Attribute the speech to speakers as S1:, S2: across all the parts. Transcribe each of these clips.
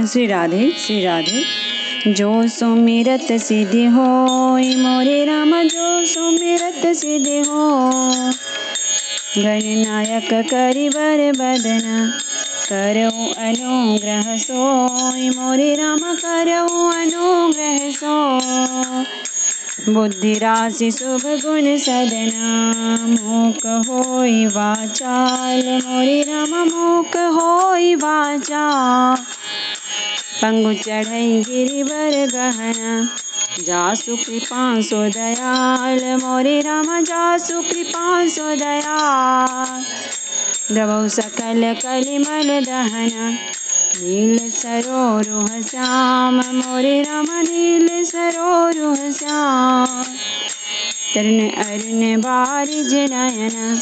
S1: श्री राधे श्री राधे। जो सुमिरत सिद्धि होय मोरे राम, जो सुमिरत सिद्धि हो। गणनायक करिवर बदन, करऊ अनुग्रह सोय मोरे राम, करऊ अनुग्रह सोय। बुद्धि राशि शुभ गुण सदना, मूक होई वाचाल मोरे राम, मूक होई वाचाल। पंगु चढ़ई गिरिवर गहना, जासु कृपा सो दयाल मोरे राम, जासु कृपा सो दयाल। द्रवौ सकल कलिमल दहना, नील सरोरुह श्याम मोरे राम, नील सरोरुह श्याम। तरुण अरुण बारिज नयन,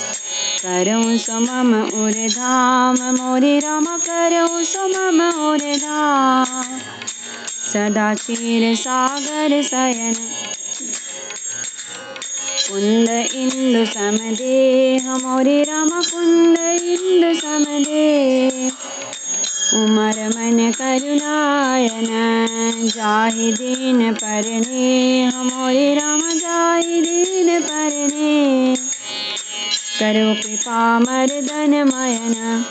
S1: करऊँ समम उर धाम मोरे राम, करऊँ समम उर धाम। सदा क्षीर सागर शयन, कुंद इंदु समदेह मोरे राम, कुंद इंदु समदेह। उमर मन करुणायन, जाहि दीन परनेह मोरे राम, जाहि दीन परनेह। करो कृपा मर्दन मयन,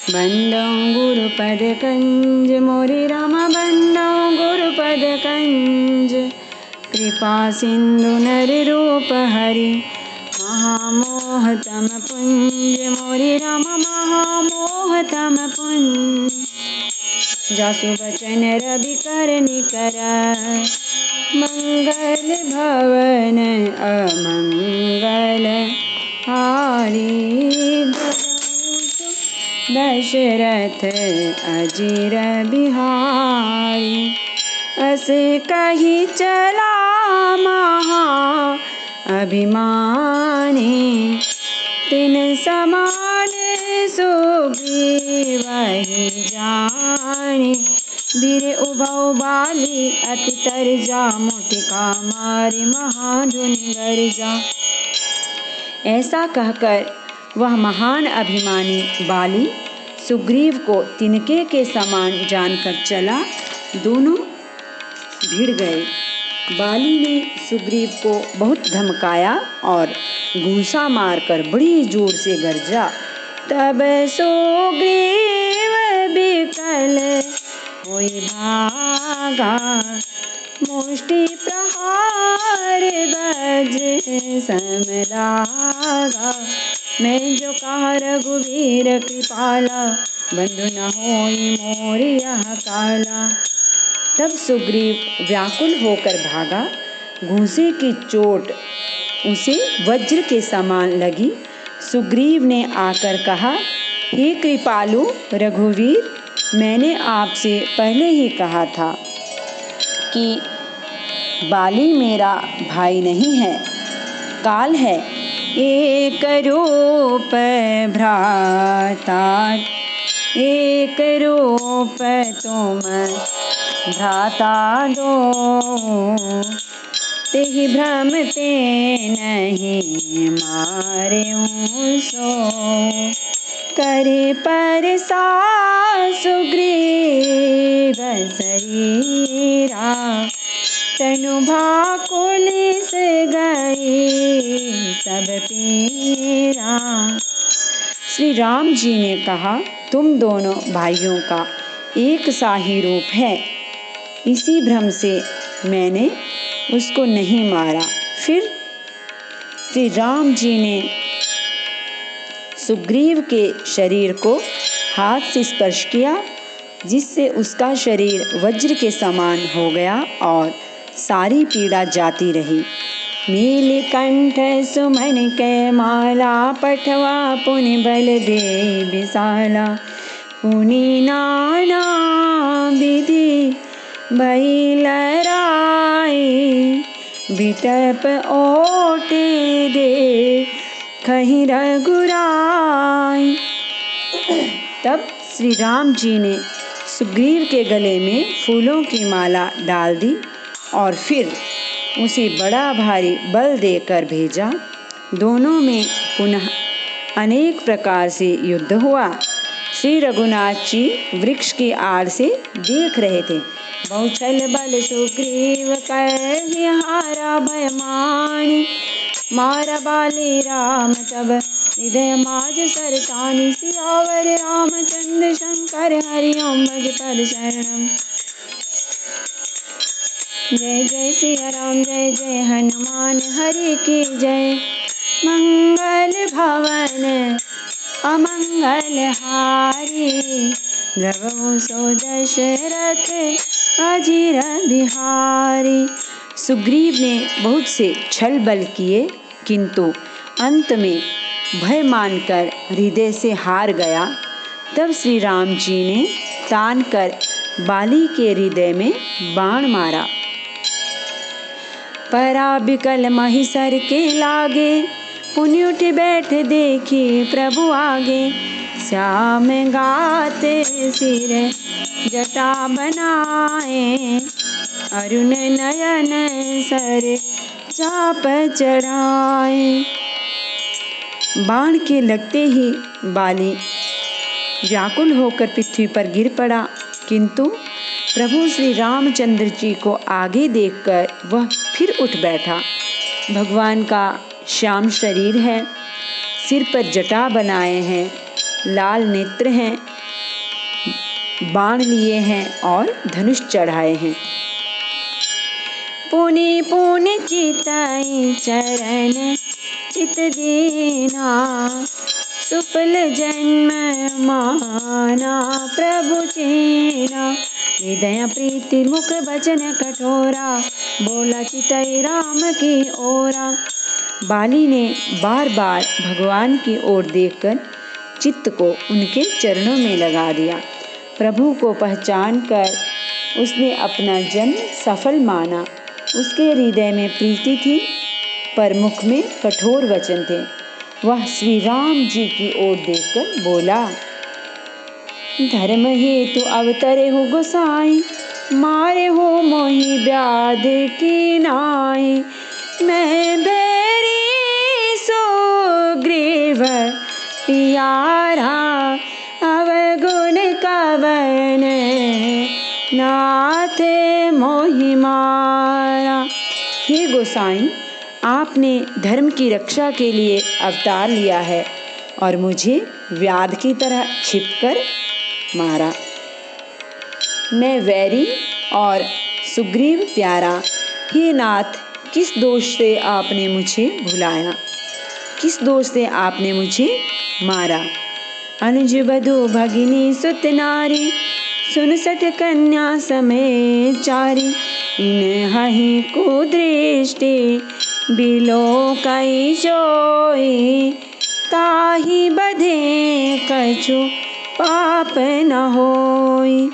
S1: बंदौ गुरुपद कंज मोरे राम, बंदौ गुरुपद कंज। कृपा सिंधु नर रूप हरि, महामोह तम पुंज मोरे राम, महामोह तम पुंज। जासु बचन रवि कर निकर, मंगल भवन अमंगल हारी। दशरथ अजिर बिहारी, अस कही चला महा अभिमानी। तिन समान सुग्रीवहि जानी, वीर उभौ बाली अति तरजा। मुटिका मारि महाधुनि गर्जा। ऐसा कहकर वह महान अभिमानी बाली सुग्रीव को तिनके के समान जानकर चला। दोनों भिड़ गए। बाली ने सुग्रीव को बहुत धमकाया और घूंसा मारकर बड़ी जोर से गरजा। तब सुग्रीव बिकल होई भागा, मुष्टि प्रहार बज्र सम लागा। मैं जो कहा रघुवीर कृपाला, बंधु न होई मोर यह काला। तब सुग्रीव व्याकुल होकर भागा। घूंसे की चोट उसे वज्र के समान लगी। सुग्रीव ने आकर कहा, हे कृपालु रघुवीर, मैंने आपसे पहले ही कहा था कि बाली मेरा भाई नहीं है, काल है। एक रूप भ्राता, एक रूप तुम भ्राता दो। तेहि भ्रम ते नहीं मारेऊँ सो। करे परसा सुग्रीव शरीरा, तनु भाकुल से गई सब पीरा। श्री राम जी ने कहा, तुम दोनों भाइयों का एक सा ही रूप है। इसी भ्रम से मैंने उसको नहीं मारा। फिर श्री राम जी ने सुग्रीव के शरीर को हाथ से स्पर्श किया, जिससे उसका शरीर वज्र के समान हो गया और सारी पीड़ा जाती रही। नीलकंठ सुमन के माला, पठवा पुनि बल दे विशाला। पुनि नाना विधि भई लराई, बिटप ओटे दे खहि रघुराई। तब श्री राम जी ने सुग्रीव के गले में फूलों की माला डाल दी और फिर उसे बड़ा भारी बल देकर भेजा। दोनों में पुनः अनेक प्रकार से युद्ध हुआ। श्री रघुनाथ जी वृक्ष की आड़ से देख रहे थे। बहुछल बल सुग्रीव कहि हारा भय मानी, मारा बाली राम तब हृदय माज सरतानि, सियावर रामचंद्र शंकर हरि ओम भज पद शरणम। जय जय सिया राम जय जय हनुमान हरि की जय। मंगल भवन अमंगल हारी, द्रवहु सो दशरथ अजीर बिहारी। सुग्रीव ने बहुत से छल बल किए, किंतु अंत में भय मानकर हृदय से हार गया। तब श्री राम जी ने तान कर बाली के हृदय में बाण मारा। परा बिकल महिषर के लागे, पुनि उठ बैठ देखी प्रभु आगे। श्याम गाते सिर जटा बनाए, अरुण नयन सर चाप चढ़ाए। बाण के लगते ही बाली व्याकुल होकर पृथ्वी पर गिर पड़ा, किंतु प्रभु श्री रामचंद्र जी को आगे देखकर वह फिर उठ बैठा। भगवान का श्याम शरीर है, सिर पर जटा बनाए हैं, लाल नेत्र हैं, बाण लिए हैं और धनुष चढ़ाए हैं। पुनि पुनि चितई चरण चित दीना, सुफल जन्म माना प्रभु चीना। हृदय प्रीति मुख बचन कठोरा, बोला चितई राम की ओरा। बाली ने बार बार भगवान की ओर देखकर चित्त को उनके चरणों में लगा दिया। प्रभु को पहचान कर उसने अपना जन्म सफल माना। उसके हृदय में प्रीति थी, पर मुख में कठोर वचन थे। वह श्री राम जी की ओर देखकर बोला, धर्म हेतु अवतरे हो गोसाई, मारे हो मोहि व्याध की नाई। मैं बैरी सुग्रीव पियारा, अवगुण कवन नाथ मोहि मारा। हे गोसाई, आपने धर्म की रक्षा के लिए अवतार लिया है और मुझे व्याध की तरह छिपकर मारा। मैं वैरी और सुग्रीव प्यारा। हे नाथ, किस दोष से आपने मुझे भुलाया, किस दोष से आपने मुझे मारा। अनुज बधू भगिनी सुत नारी, सुन सत कन्या समेत चारी। इन हहि कुदृष्टि बिलो कई जोई, ताहि बधे कछु पाप न होई।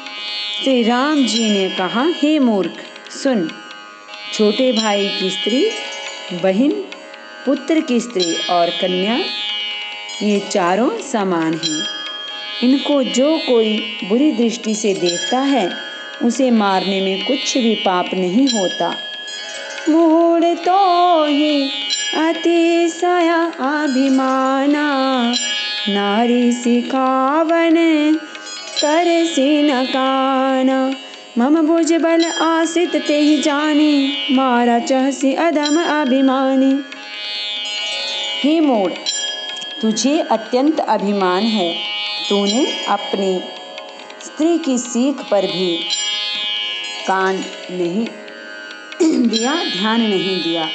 S1: श्री राम जी ने कहा, हे मूर्ख सुन, छोटे भाई की स्त्री, बहन, पुत्र की स्त्री और कन्या, ये चारों समान हैं। इनको जो कोई बुरी दृष्टि से देखता है, उसे मारने में कुछ भी पाप नहीं होता। मूढ़ तो ही अतिशय अभिमाना, नारी सिखावन कर न काना। मम भुज बल आसित ते ही जानी, मारा चहसी अधम अभिमानी। हे मूढ़, तुझे अत्यंत अभिमान है। तूने अपनी स्त्री की सीख पर भी कान नहीं दिया, ध्यान नहीं दिया।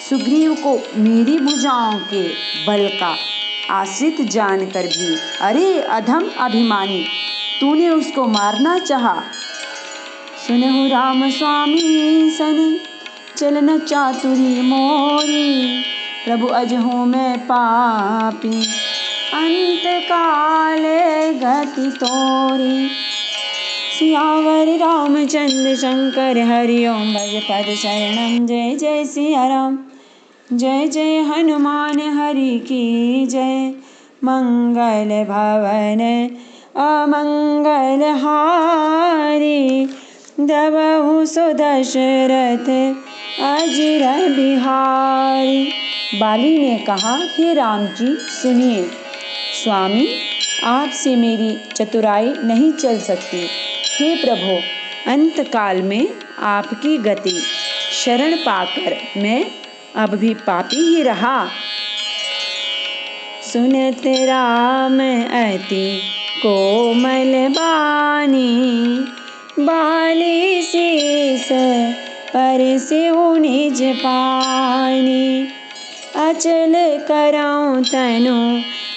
S1: सुग्रीव को मेरी भुजाओं के बल का आश्रित जानकर भी, अरे अधम अभिमानी, तूने उसको मारना चाहा। सुनहु राम स्वामी सन, चलन चातुरी मोरी। प्रभु अजहु मैं पापी, अंत काले गति तोरी। सियावर रामचंद्र शंकर हरि ओम भज पद शरणम। जय जय सिया राम जय जय हनुमान हरि की जय। मंगल भवन अमंगल हारी, द्रवहु सो दशरथ अजिर बिहारी। बाली ने कहा, हे राम जी सुनिए, स्वामी आपसे मेरी चतुराई नहीं चल सकती। हे प्रभु, अंतकाल में आपकी गति शरण पाकर मैं अब भी पापी ही रहा। सुनत राम अति कोमल बानी, बाली शीस पर सिउ निज पानी। अचल करऊँ तनु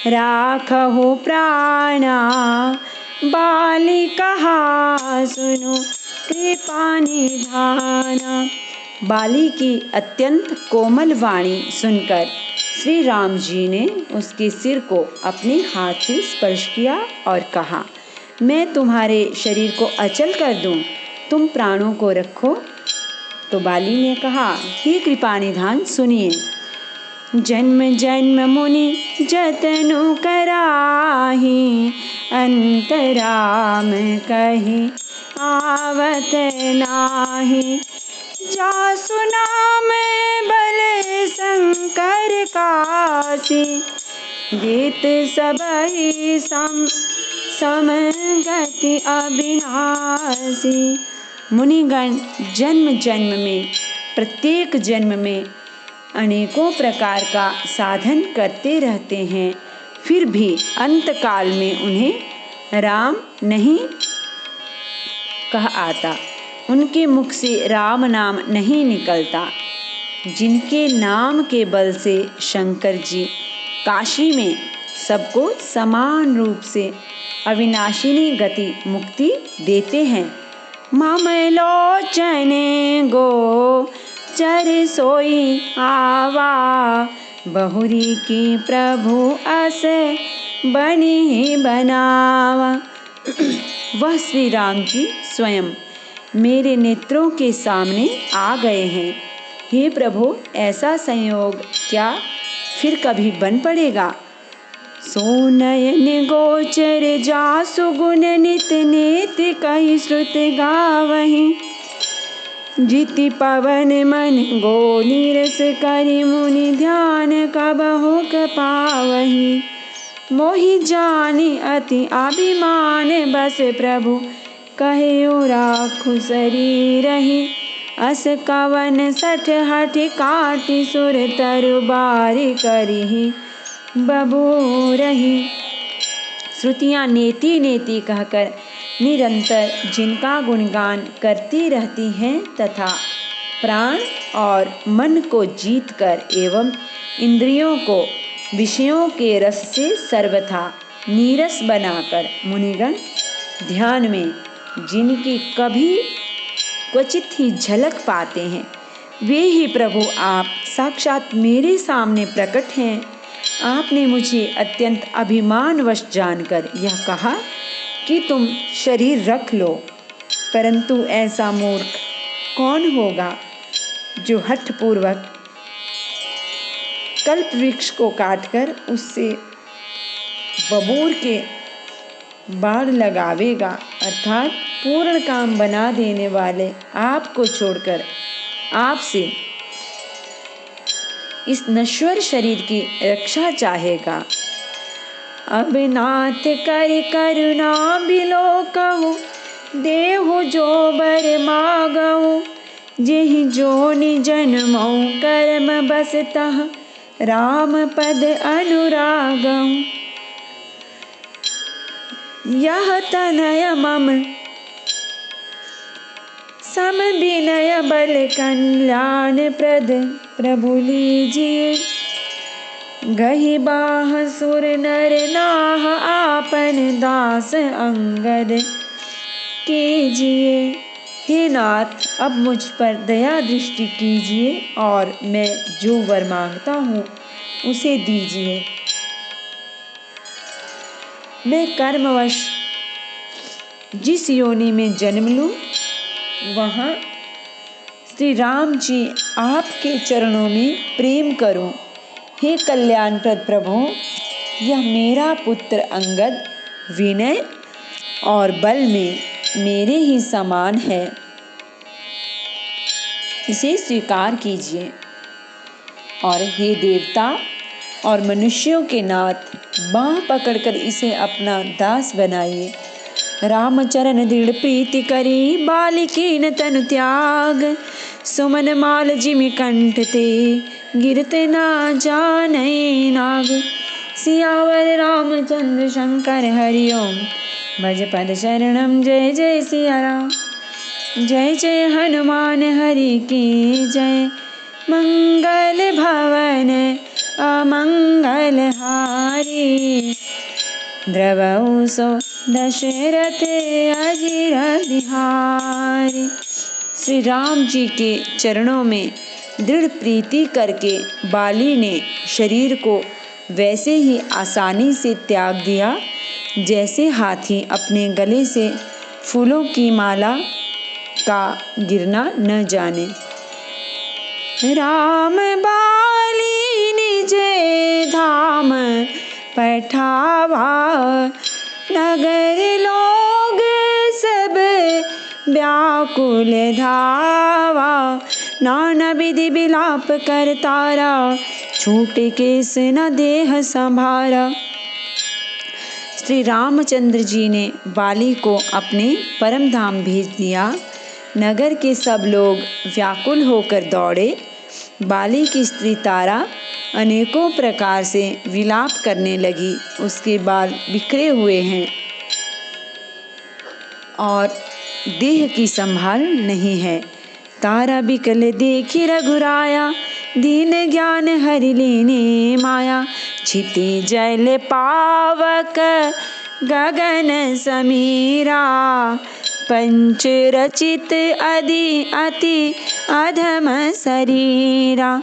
S1: राखहु प्राणा, बाली कहा सुनो कृपा निधाना। बाली की अत्यंत कोमल वाणी सुनकर श्री राम जी ने उसके सिर को अपने हाथ से स्पर्श किया और कहा, मैं तुम्हारे शरीर को अचल कर दूं, तुम प्राणों को रखो। तो बाली ने कहा, हे कृपा निधान सुनिए, जन्म जन्म मुनि जतनु कराही, अंतराम कही आवत नाही। जासु नाम बल शंकर कासी, गीत सबहि समगति अविनाशी। मुनिगण जन्म जन्म में, प्रत्येक जन्म में अनेकों प्रकार का साधन करते रहते हैं, फिर भी अंतकाल में उन्हें राम नहीं कह आता, उनके मुख से राम नाम नहीं निकलता। जिनके नाम के बल से शंकर जी काशी में सबको समान रूप से अविनाशिनी गति मुक्ति देते हैं। मम लोचन गो चर सोई आवा, बहुरी की प्रभु अस बनी बनावा। वह श्री राम जी स्वयं मेरे नेत्रों के सामने आ गए हैं। हे प्रभु, ऐसा संयोग क्या फिर कभी बन पड़ेगा? सो नयन गोचर जासु गुण नित नेति कहि श्रुत गावहीं, जिति पवन मन गो नीरस करि मुनि ध्यान कबहु क पावहीं। मोहि जानि अति अभिमान बस प्रभु कहियो राखु शरीरहि, अस कवन सठ हठ काटि सुर तरु बारि करिहि बबूरहि। श्रुतियाँ नेति नेति कहकर निरंतर जिनका गुणगान करती रहती हैं तथा प्राण और मन को जीतकर एवं इंद्रियों को विषयों के रस से सर्वथा नीरस बनाकर मुनिगण ध्यान में जिनकी कभी क्वचित ही झलक पाते हैं, वे ही प्रभु आप साक्षात मेरे सामने प्रकट हैं। आपने मुझे अत्यंत अभिमानवश जानकर यह कहा कि तुम शरीर रख लो, परंतु ऐसा मूर्ख कौन होगा जो हठपूर्वक कल्प वृक्ष को काटकर उससे बबूर के बाण लगावेगा। अर्थात पूर्ण काम बना देने वाले आपको छोड़कर आपसे इस नश्वर शरीर की रक्षा चाहेगा। अब नाथ कर करुणा बिलो कहूँ, देहु जो बर मागऊँ, जेहि जोनि जन्मऊँ कर्म बस तह राम पद अनुरागऊँ। यह तनय मम सम विनय बल कल्याण प्रद प्रभु लीजिए, गहि बाह सुर नर नाह आपन दास अंगद कीजिए। हे नाथ, अब मुझ पर दया दृष्टि कीजिए और मैं जो वर मांगता हूँ उसे दीजिए। मैं कर्मवश जिस योनि में जन्म लूँ वहाँ श्री राम जी आपके चरणों में प्रेम करूँ। हे कल्याणप्रद प्रभु, यह मेरा पुत्र अंगद विनय और बल में मेरे ही समान है, इसे स्वीकार कीजिए।
S2: और हे देवता और मनुष्यों के नाथ, बाँह पकड़कर इसे अपना दास बनाइए। रामचरण दृढ़ प्रीति करी, बालिकीन तनु त्याग। सुमन माल जिमि कंठ ते, गिरते ना जाने नाग। सियावर रामचंद्र शंकर हरि ओम, भज पद शरणम जय जय सिया राम। जय जय हनुमान हरि की जय, मंगल भवन अमंगल हारी। द्रवहु सो दशरथ अजिर बिहारी। श्री राम जी के चरणों में दृढ़ प्रीति करके बाली ने शरीर को वैसे ही आसानी से त्याग दिया जैसे हाथी अपने गले से फूलों की माला का गिरना न जाने। राम बाली निज धाम पठावा, नगर लोग सब व्याकुल धावा। नाना विधि विलाप कर तारा, छूटे केस न देह संभारा। श्री रामचंद्र जी ने बाली को अपने परम धाम भेज दिया। नगर के सब लोग व्याकुल होकर दौड़े। बाली की स्त्री तारा अनेकों प्रकार से विलाप करने लगी। उसके बाल बिखरे हुए हैं और देह की संभाल नहीं है। तारा बिकल देखी रघुराया, दीन ज्ञान हरि लीने माया। छिति जल पावक गगन समीरा, पंच रचित अति अधम शरीरा।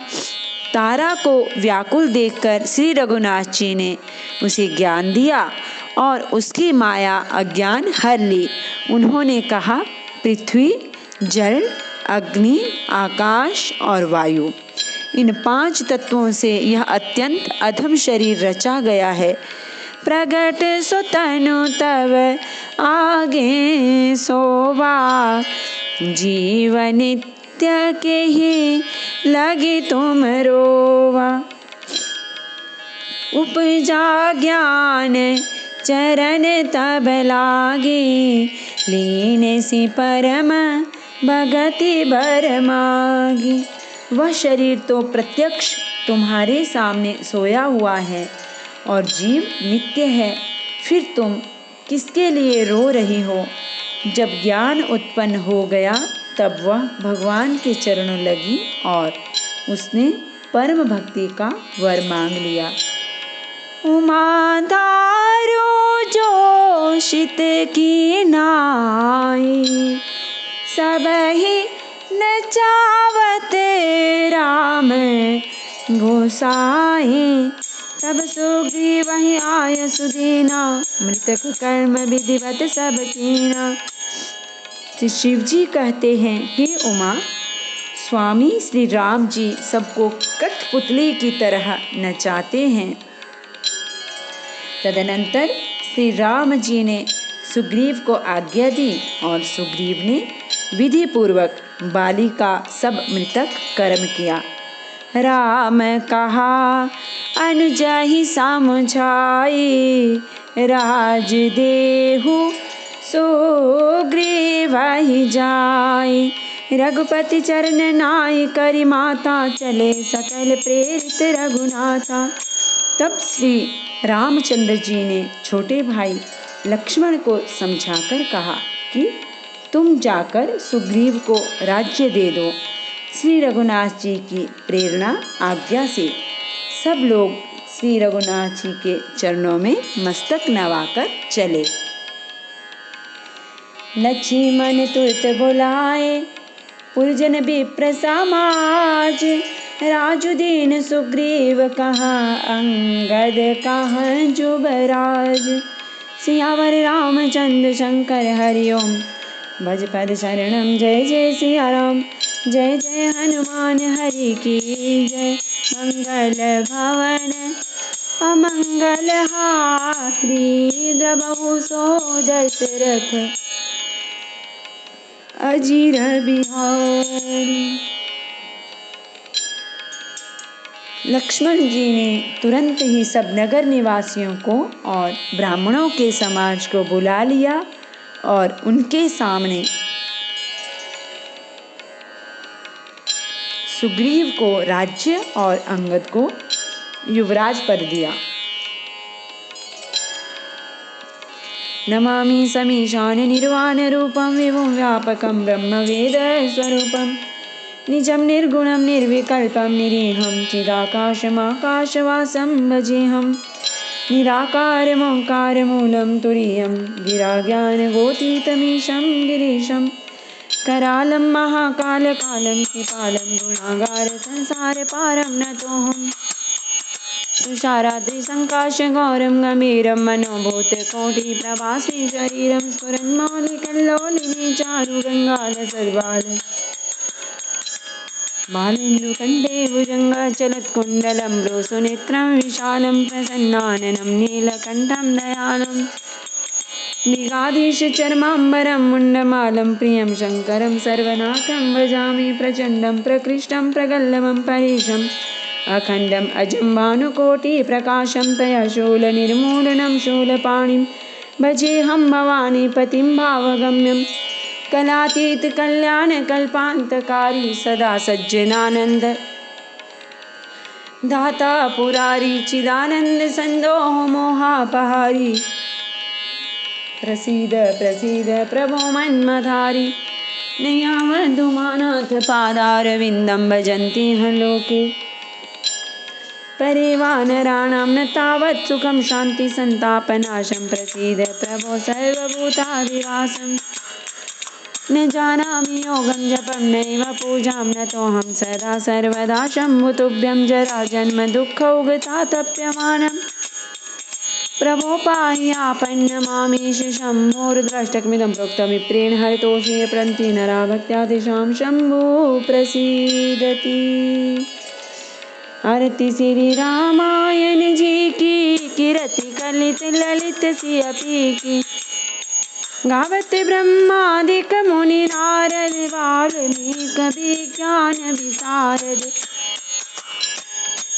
S2: तारा को व्याकुल देखकर श्री रघुनाथ जी ने उसे ज्ञान दिया और उसकी माया अज्ञान हर ली। उन्होंने कहा, पृथ्वी, जल, अग्नि, आकाश और वायु, इन 5 तत्वों से यह अत्यंत अधम शरीर रचा गया है। प्रगट सो तनु तब आगे सोवा, जीवन नित्य के ही लगी तुम रोवा। उपजा ज्ञान चरण तब लागी, लीन सी परम भगति बर मागी। वह शरीर तो प्रत्यक्ष तुम्हारे सामने सोया हुआ है और जीव नित्य है, फिर तुम किसके लिए रो रही हो? जब ज्ञान उत्पन्न हो गया तब वह भगवान के चरणों लगी और उसने परम भक्ति का वर मांग लिया। उमादारो जोशित की नाई, सबहि नचावत राम गोसाई। तब सुग्रीव वहीं आय सुदीना, मृतक कर्म विधिवत सब कीना। श्री शिव जी कहते हैं, हे उमा, स्वामी श्री राम जी सबको कठपुतली की तरह नचाते हैं। तदनंतर श्री राम जी ने सुग्रीव को आज्ञा दी और सुग्रीव ने विधि पूर्वक बाली का सब मृतक कर्म किया। राम कहा अनुजहि समझाई, राज देहु सुग्रीवहि जाई। रघुपति चरण नाई करी माता, चले सकल प्रेरित रघुनाथा। तब श्री रामचंद्र जी ने छोटे भाई लक्ष्मण को समझाकर कहा कि तुम जाकर सुग्रीव को राज्य दे दो। श्री रघुनाथ जी की प्रेरणा आज्ञा से सब लोग श्री रघुनाथ जी के चरणों में मस्तक नवाकर चले। लक्ष्मण तुरत बुलाए, पुरजन विप्र समाज। राजुदीन सुग्रीव कहा, अंगद कहा जुबराज। सियावर रामचंद्र शंकर हरि ओम, भज पद शरणम जय जय सिया राम। जय जय हनुमान हरि की जय, मंगल भवन अमंगल हारी। द्रवहु सो दशरथ अजिर बिहारी। लक्ष्मण जी ने तुरंत ही सब नगर निवासियों को और ब्राह्मणों के समाज को बुला लिया और उनके सामने सुग्रीव को राज्य और अंगद को युवराज पद दिया। नमामि समीशान निर्वाण रूपम विभुं व्यापकं ब्रह्मवेद स्वरूपम निजं निर्गुणं निर्विकल्पं निरीहं चिदाकाशमाकाशवासं भजेऽहं निराकारमोङ्कारमूलं तुरीयं गिराज्ञानगोतीतमीशं गिरीशं करालं महाकालकालं कृपालं गुणागार संसारपारं नतोऽहम् तुषाराद्रिसङ्काशगौरं गम्भीरं मनोभूतकोटिप्रभास्मि शरीरं स्फुरन्मौलिकल्लोलिनी चारुगङ्गाधसर्वाल बालेन्दुकण्ठे भुजङ्गचलत्कुण्डलं रोसुनेत्रं विशालं प्रसन्नाननं नीलकण्ठं दयालं मृगाधीशचर्माम्बरं मुण्डमालं प्रियं शङ्करं सर्वनाथं भजामि प्रचण्डं प्रकृष्टं प्रगल्भं परेशम् अखण्डम् अजं भानुकोटिप्रकाशं तया शूलनिर्मूलनं शूलपाणिं भजेऽहं भवानीपतिं भावगम्यं कलातीतकल्याणकल्पान्तकारी सदा सज्जनानन्द दाता पुरारी चिदानन्दसन्दोह मोहापहारी प्रसीद प्रसीद प्रभो मन्मधारी नयावधूमानाथ पादारविन्दं भजन्ति ह लोके परे वानराणां न तावत् सुखं शान्ति संतापनाशं प्रसीद प्रभो सर्वभूताधिवासं न जानामि योगं जपं नैव पूजां नतोऽहं सदा सर्वदा शम्भुतुभ्यं जराजन्म दुःखौघतातप्यमानं प्रभो पाह्यापन्नमामीश शम्भोर्द्रष्टकमिदं प्रोक्तं विप्रेण हरितोषे प्रन्ति नरा भक्त्यादिशां शम्भुः प्रसीदति। आरती श्री रामायण जी की कीरति कलित ललित सियपी की गावत ब्रह्मादिक मुनि नारद वाल्मीकि विज्ञान विशारद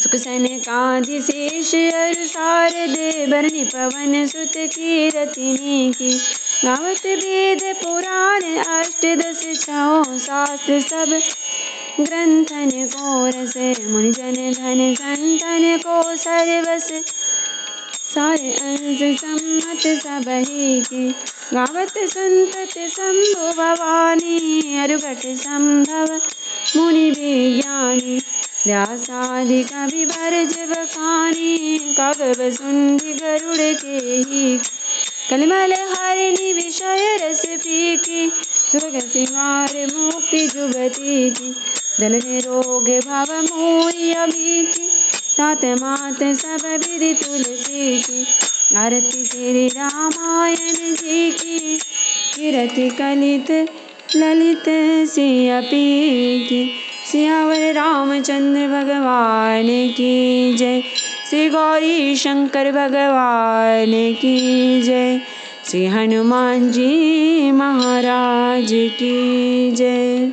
S2: सुख सनकादि शेष अरु शारद बरनि पवन सुत कीरतिनी की गावत वेद पुराण अष्टदश छौ शास्त्र सब ग्रंथन को रस मुनिजन धन संतन को सर्वस सारे अंश सम्मत सबही की गावत संतत शंभु भवानी अरुघट संभव मुनि विज्ञानी व्यासादि कवि भरज बखानी कागब सुंदि गरुड़ के ही कलिमल हरिणि विषय रस पीकी सुरग सिंगार मुक्ति जुगती की दल निरोग भव मोहि अभीति तात मात सब विधि तुलसी की आरती श्री रामायण जी की कीरति कलित ललित सियपी की सियावर रामचंद्र भगवान की जय श्री गौरी शंकर भगवान की जय श्री हनुमान जी महाराज की जय।